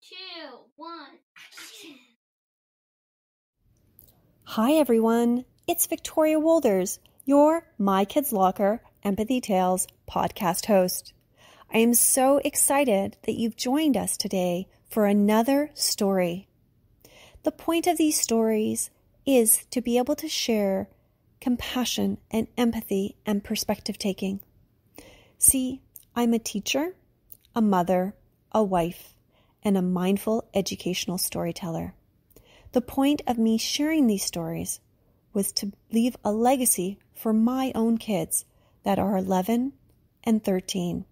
2, 1, action. Hi everyone, it's Victoria Wolders, your My Kids Locker Empathy Tales podcast host. I am so excited that you've joined us today for another story. The point of these stories is to be able to share compassion and empathy and perspective taking. See, I'm a teacher, a mother, a wife, and a mindful educational storyteller. The point of me sharing these stories was to leave a legacy for my own kids that are 11 and 13.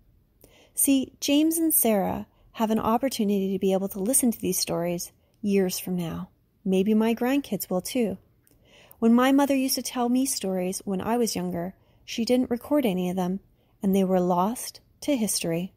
See, James and Sarah have an opportunity to be able to listen to these stories years from now. Maybe my grandkids will too. When my mother used to tell me stories when I was younger, she didn't record any of them, and they were lost to history.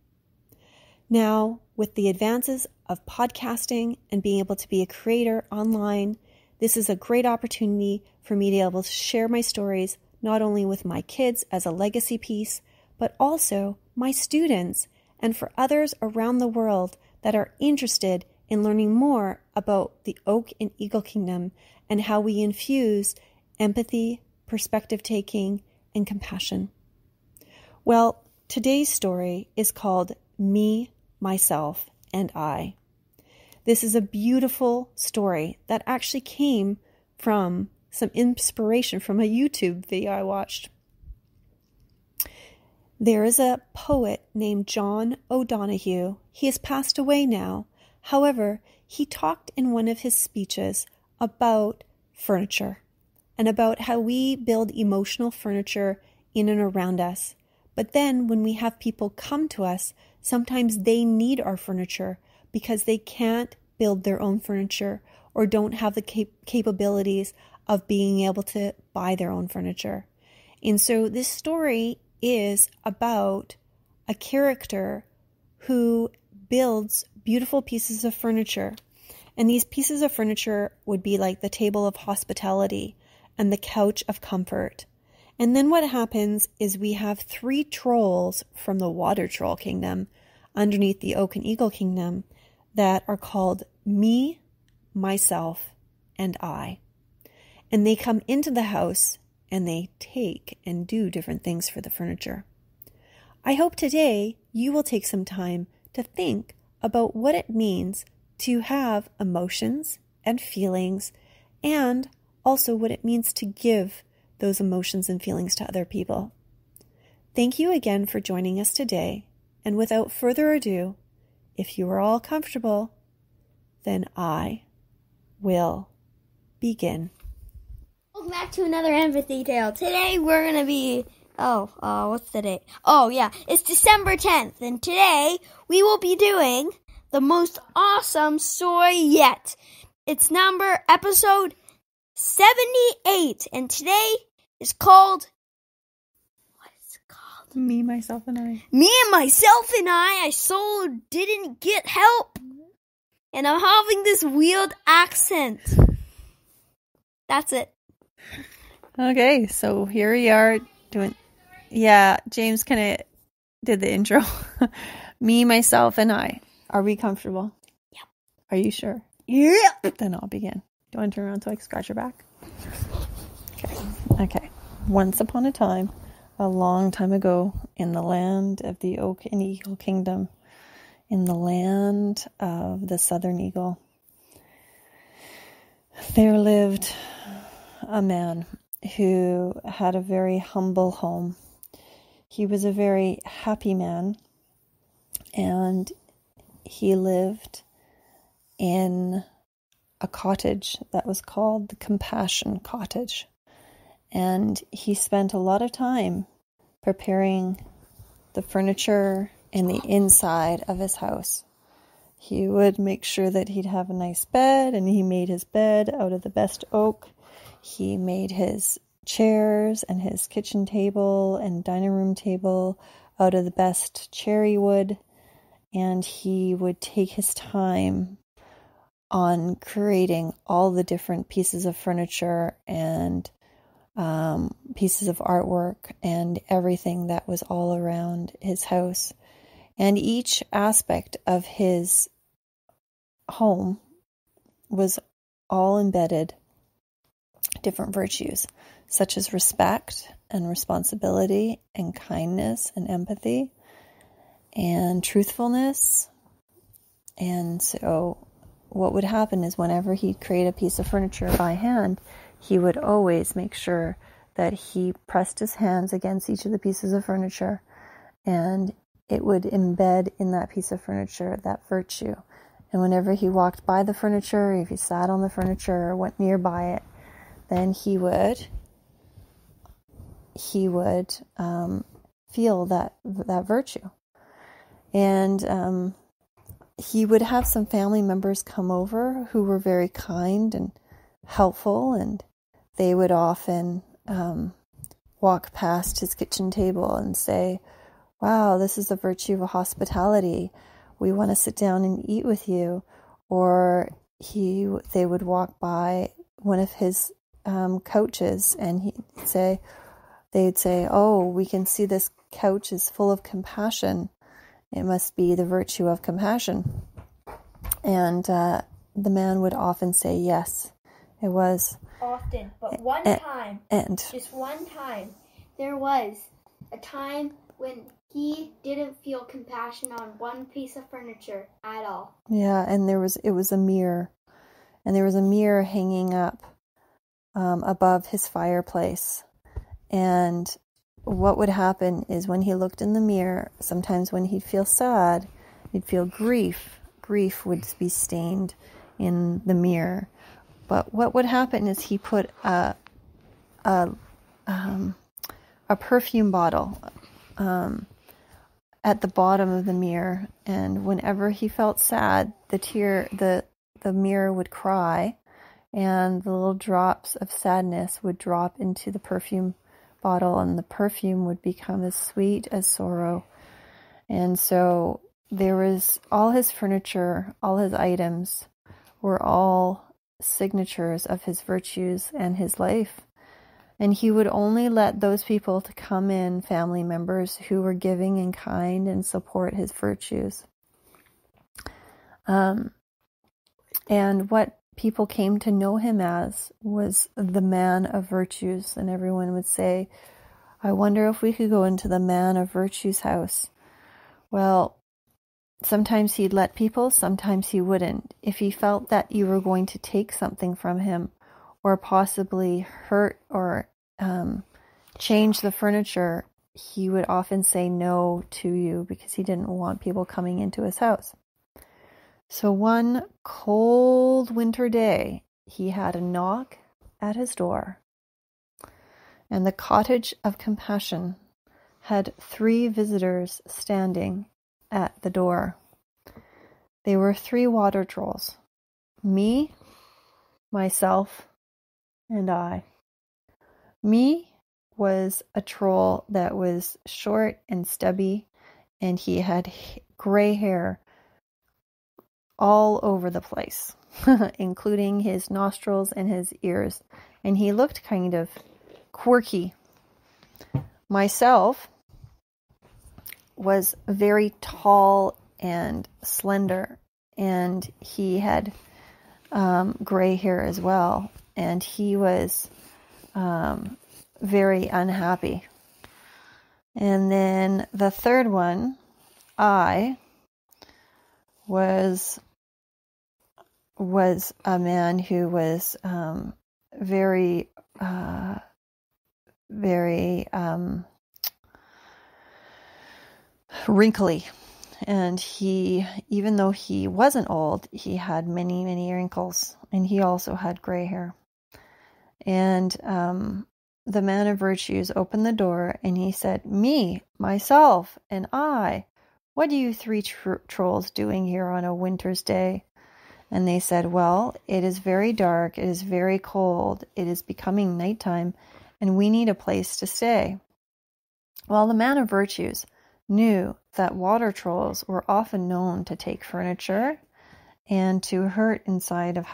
Now, with the advances of podcasting and being able to be a creator online, this is a great opportunity for me to be able to share my stories not only with my kids as a legacy piece, but also my students and for others around the world that are interested in learning more about the Oak and Eagle Kingdom and how we infuse empathy, perspective taking, and compassion. Well, today's story is called Me, Myself, and I. This is a beautiful story that actually came from some inspiration from a YouTube video I watched. There is a poet named John O'Donohue. He has passed away now. However, he talked in one of his speeches about furniture and about how we build emotional furniture in and around us. But then when we have people come to us, sometimes they need our furniture because they can't build their own furniture or don't have the capabilities of being able to buy their own furniture. And so this story is about a character who builds beautiful pieces of furniture. And these pieces of furniture would be like the table of hospitality and the couch of comfort. And then what happens is we have 3 trolls from the Water Troll Kingdom underneath the Oak and Eagle Kingdom that are called Me, Myself, and I. And they come into the house and they take and do different things for the furniture. I hope today you will take some time to think about what it means to have emotions and feelings, and also what it means to give those emotions and feelings to other people. Thank you again for joining us today. And without further ado, if you are all comfortable, then I will begin. Welcome back to another empathy tale. Today we're going to be, what's the date? Oh yeah, it's December 10th. And today we will be doing the most awesome story yet. It's episode 78. And today is called, what is it called? Me, Myself, and I. Me and Myself and I so didn't get help. And I'm having this weird accent. That's it. Okay, so here we are doing, James kind of did the intro. Me, Myself, and I. Are we comfortable? Yep. Are you sure? Yep. Then I'll begin. Do you want to turn around so I can scratch your back? Okay. Once upon a time, a long time ago, in the land of the Oak and Eagle Kingdom, in the land of the Southern Eagle, there lived a man who had a very humble home. He was a very happy man, and he lived in a cottage that was called the Compassion Cottage. And he spent a lot of time preparing the furniture in the inside of his house. He would make sure that he'd have a nice bed, and he made his bed out of the best oak. He made his chairs and his kitchen table and dining room table out of the best cherry wood. And he would take his time on creating all the different pieces of furniture and pieces of artwork and everything that was all around his house. And each aspect of his home was all embedded different virtues, such as respect and responsibility and kindness and empathy and truthfulness. And so what would happen is whenever he'd create a piece of furniture by hand, he would always make sure that he pressed his hands against each of the pieces of furniture, and it would embed in that piece of furniture that virtue. And whenever he walked by the furniture, if he sat on the furniture or went nearby it, then he would feel that virtue. And he would have some family members come over who were very kind and helpful, and they would often walk past his kitchen table and say, "Wow, this is the virtue of hospitality. We want to sit down and eat with you." Or they would walk by one of his couches, and they'd say, "Oh, we can see this couch is full of compassion. It must be the virtue of compassion." And the man would often say, "Yes, it was." Often, but just one time, there was a time when he didn't feel compassion on one piece of furniture at all. Yeah, and it was a mirror, and there was a mirror hanging up above his fireplace. And what would happen is when he looked in the mirror, sometimes when he'd feel sad, he'd feel grief. Grief would be stained in the mirror. But what would happen is he put a perfume bottle at the bottom of the mirror, and whenever he felt sad, the mirror would cry, and the little drops of sadness would drop into the perfume bottle, and the perfume would become as sweet as sorrow. And so there was all his furniture, all his items were all signatures of his virtues and his life. And he would only let those people to come in, family members who were giving and kind and support his virtues. And what people came to know him as was the man of virtues. And everyone would say, "I wonder if we could go into the man of virtues house." Well, sometimes he'd let people, sometimes he wouldn't. If he felt that you were going to take something from him, or possibly hurt or change the furniture, he would often say no to you because he didn't want people coming into his house. So one cold winter day, he had a knock at his door, and the cottage of compassion had 3 visitors standing at the door. They were 3 water trolls: me, myself, and I. Me was a troll that was short and stubby, and he had gray hair all over the place, including his nostrils and his ears, and he looked kind of quirky. Myself was very tall and slender, and he had gray hair as well, and he was very unhappy. And then the third one, I was a man who was very wrinkly, and he, even though he wasn't old, he had many, many wrinkles, and he also had gray hair. And the man of virtues opened the door, and he said, "Me, myself, and I. What are you 3 trolls doing here on a winter's day?" And they said, "Well, it is very dark, it is very cold, it is becoming nighttime, and we need a place to stay." Well, the man of virtues knew that water trolls were often known to take furniture and to hurt things inside of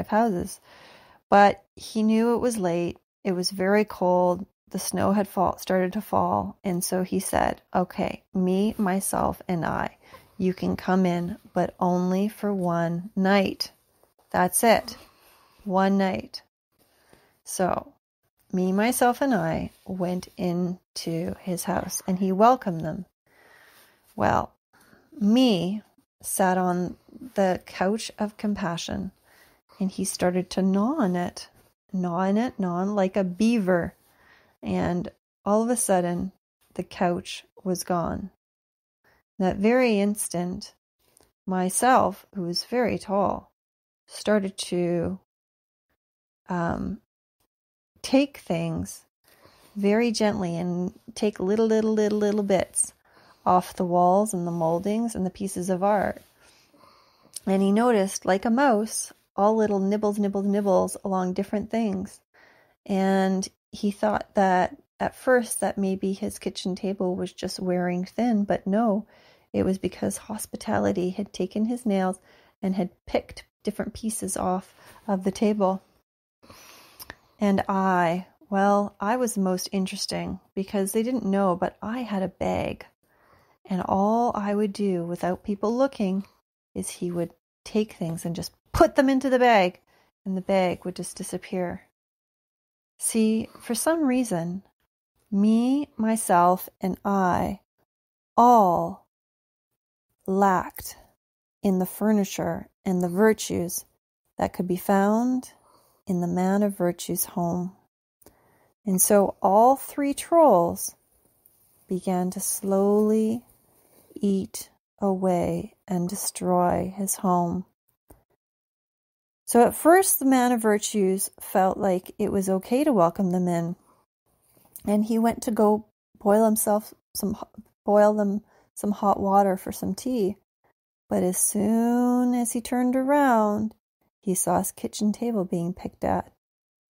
houses. But he knew it was late, it was very cold, the snow had started to fall, and so he said, "Okay, me, myself, and I. You can come in, but only for one night. That's it. One night. So, me, myself, and I went into his house, and he welcomed them. Well, me sat on the couch of compassion, and he started to gnaw on it, like a beaver. And all of a sudden, the couch was gone. That very instant, myself, who was very tall, started to take things very gently and take little bits off the walls and the moldings and the pieces of art. And he noticed, like a mouse, all little nibbles along different things. And he thought that at first that maybe his kitchen table was just wearing thin, but no, it was because hospitality had taken his nails and had picked different pieces off of the table. And I was the most interesting because they didn't know, but I had a bag. And all I would do without people looking is he would take things and just put them into the bag, and the bag would just disappear. See, for some reason, me, myself, and I all lacked in the furniture and the virtues that could be found in the man of virtue's home. And so all three trolls began to slowly eat away and destroy his home. So at first the man of virtues felt like it was okay to welcome them in, and he went to go boil them some hot water for some tea. But as soon as he turned around, he saw his kitchen table being picked at.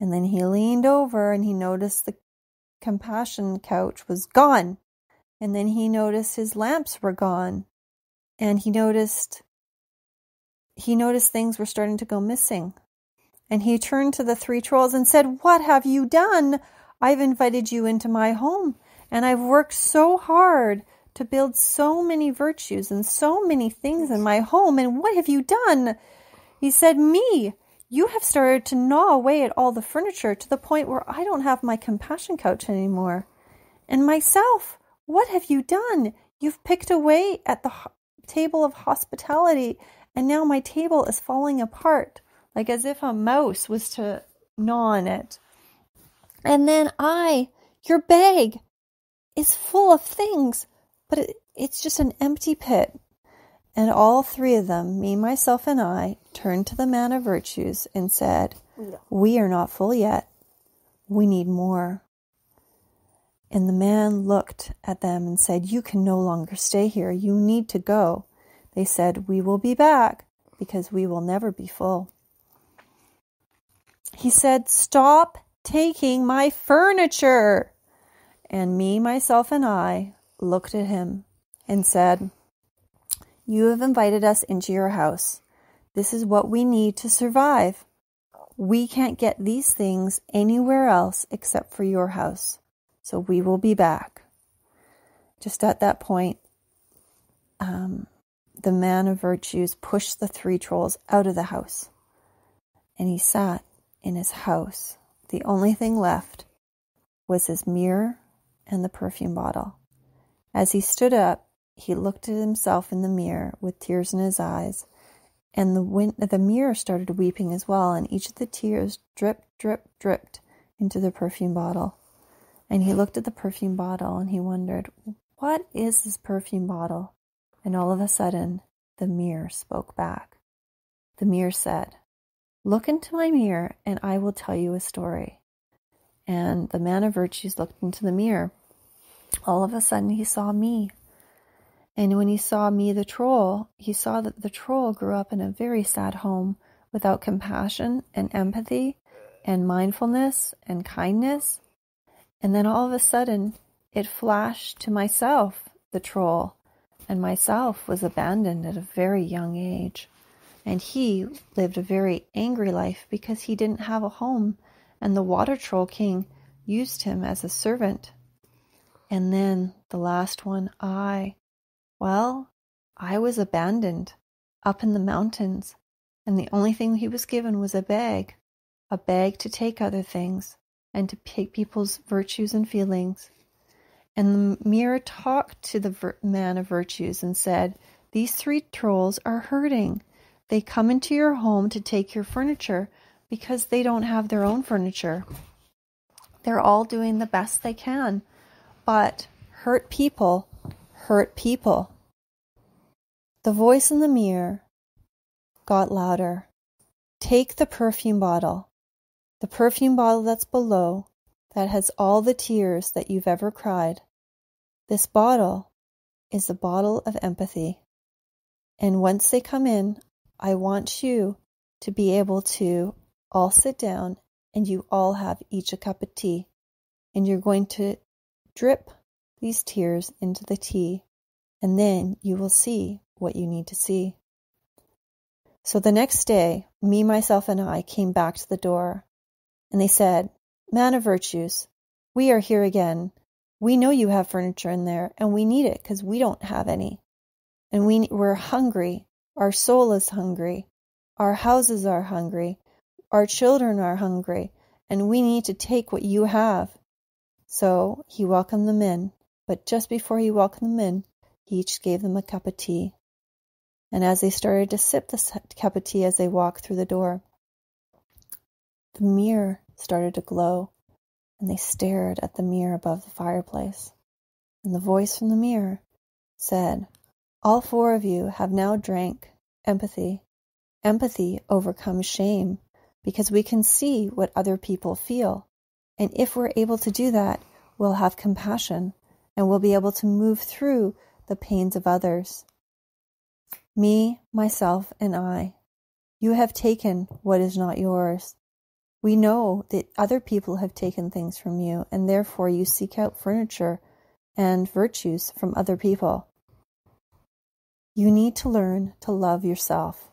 And then he leaned over and he noticed the compassion couch was gone. And then he noticed his lamps were gone. And he noticed things were starting to go missing. And he turned to the three trolls and said, "What have you done? I've invited you into my home, and I've worked so hard to build so many virtues and so many things in my home, and what have you done?" He said, "Me, you have started to gnaw away at all the furniture to the point where I don't have my compassion couch anymore. And myself, what have you done? You've picked away at the table of hospitality, and now my table is falling apart, like as if a mouse was to gnaw on it. And then your bag is full of things, but it's just an empty pit." And all three of them, me, myself, and I, turned to the man of virtues and said, "We are not full yet. We need more." And the man looked at them and said, "You can no longer stay here. You need to go." They said, "We will be back because we will never be full." He said, "Stop taking my furniture." And me, myself, and I looked at him and said, "You have invited us into your house. This is what we need to survive. We can't get these things anywhere else except for your house. So we will be back." Just at that point, the man of virtues pushed the three trolls out of the house. And he sat in his house. The only thing left was his mirror and the perfume bottle. As he stood up, he looked at himself in the mirror with tears in his eyes, and the mirror started weeping as well, and each of the tears dripped into the perfume bottle. And he looked at the perfume bottle and he wondered, what is this perfume bottle? And all of a sudden, the mirror spoke back. The mirror said, "Look into my mirror and I will tell you a story." And the man of virtues looked into the mirror. All of a sudden, he saw me. And when he saw me, the troll, he saw that the troll grew up in a very sad home without compassion and empathy and mindfulness and kindness. And then all of a sudden, it flashed to myself, the troll, and myself was abandoned at a very young age. And he lived a very angry life because he didn't have a home, and the water troll king used him as a servant. And then the last one, I I was abandoned up in the mountains, and the only thing he was given was a bag to take other things and to take people's virtues and feelings. And the mirror talked to the man of virtues and said, these 3 trolls are hurting. They come into your home to take your furniture because they don't have their own furniture. They're all doing the best they can, but hurt people hurt people. The voice in the mirror got louder. Take the perfume bottle that's below, that has all the tears that you've ever cried. This bottle is the bottle of empathy. And once they come in, I want you to be able to all sit down and you all have each a cup of tea. And you're going to drip these tears into the tea, and then you will see what you need to see. So the next day, me, myself, and I came back to the door, and they said, Man of Virtues, we are here again. We know you have furniture in there, and we need it because we don't have any. And we're hungry. Our soul is hungry. Our houses are hungry. Our children are hungry, and we need to take what you have. So he welcomed them in, but just before he welcomed them in, he each gave them a cup of tea. And as they started to sip this cup of tea as they walked through the door, the mirror started to glow, and they stared at the mirror above the fireplace. And the voice from the mirror said, all 4 of you have now drank empathy. Empathy overcomes shame because we can see what other people feel. And if we're able to do that, we'll have compassion and we'll be able to move through the pains of others. Me, myself, and I, you have taken what is not yours. We know that other people have taken things from you, and therefore you seek out furniture and virtues from other people. You need to learn to love yourself.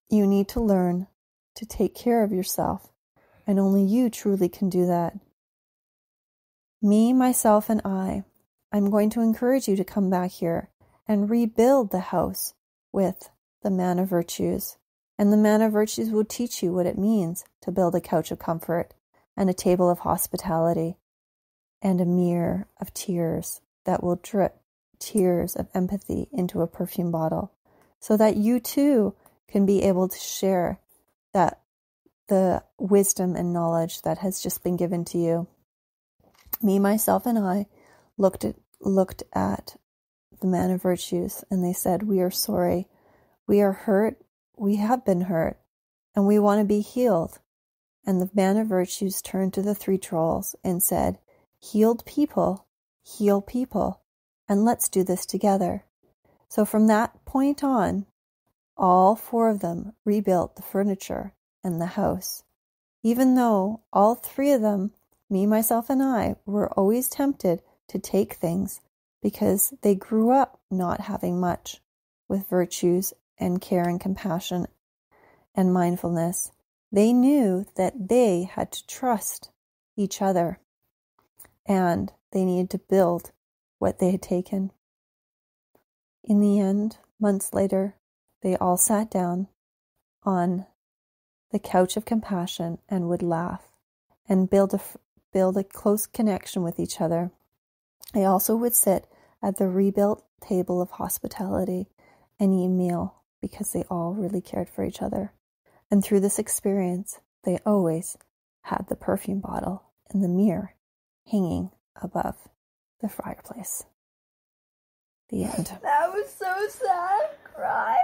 You need to learn to take care of yourself, and only you truly can do that. Me, myself, and I'm going to encourage you to come back here and rebuild the house with the Man of Virtues. And the Man of Virtues will teach you what it means to build a couch of comfort and a table of hospitality and a mirror of tears that will drip tears of empathy into a perfume bottle so that you too can be able to share the wisdom and knowledge that has just been given to you. Me, myself, and I looked at the Man of Virtues, and they said, we are sorry. We are hurt. We have been hurt, and we want to be healed. And the Man of Virtues turned to the 3 trolls and said, healed people, heal people, and let's do this together. So from that point on, all 4 of them rebuilt the furniture and the house. Even though all 3 of them, me, myself, and I, were always tempted to take things because they grew up not having much with virtues and care and compassion and mindfulness. They knew that they had to trust each other and they needed to build what they had taken. In the end, months later, they all sat down on the couch of compassion and would laugh and build a close connection with each other. They also would sit at the rebuilt table of hospitality and eat a meal because they all really cared for each other. And through this experience, they always had the perfume bottle and the mirror hanging above the fireplace. The end. That was so sad. Cry.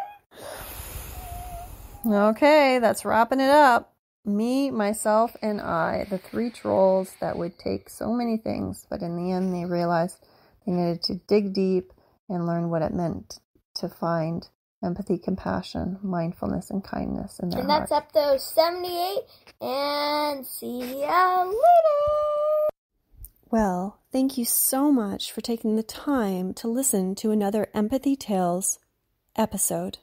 Okay, that's wrapping it up. Me, myself, and I, the 3 trolls that would take so many things, but in the end they realized they needed to dig deep and learn what it meant to find empathy, compassion, mindfulness, and kindness in their heart. And that's episode 78, and see ya later! Well, thank you so much for taking the time to listen to another Empathy Tales episode.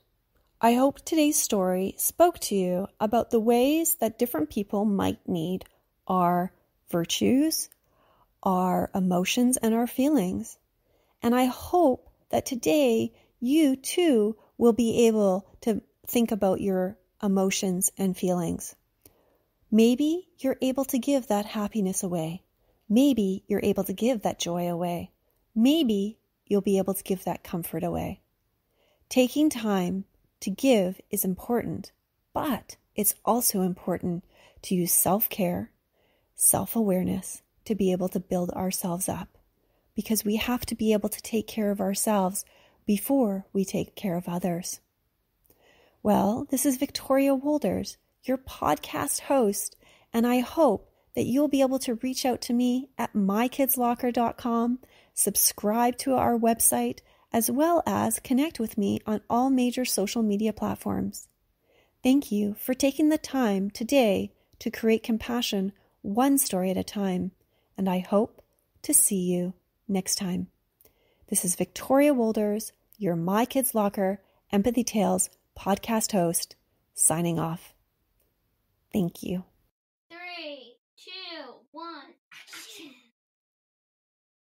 I hope today's story spoke to you about the ways that different people might need our virtues, our emotions, and our feelings. And I hope that today you too will be able to think about your emotions and feelings. Maybe you're able to give that happiness away. Maybe you're able to give that joy away. Maybe you'll be able to give that comfort away. Taking time to give is important, but it's also important to use self-care, self-awareness to be able to build ourselves up, because we have to be able to take care of ourselves before we take care of others. Well, this is Victoria Wolders, your podcast host, and I hope that you'll be able to reach out to me at mykidslocker.com, subscribe to our website, as well as connect with me on all major social media platforms. Thank you for taking the time today to create compassion one story at a time, and I hope to see you next time. This is Victoria Wolders, your My Kids Locker Empathy Tales podcast host, signing off. Thank you. 3, 2, 1, action.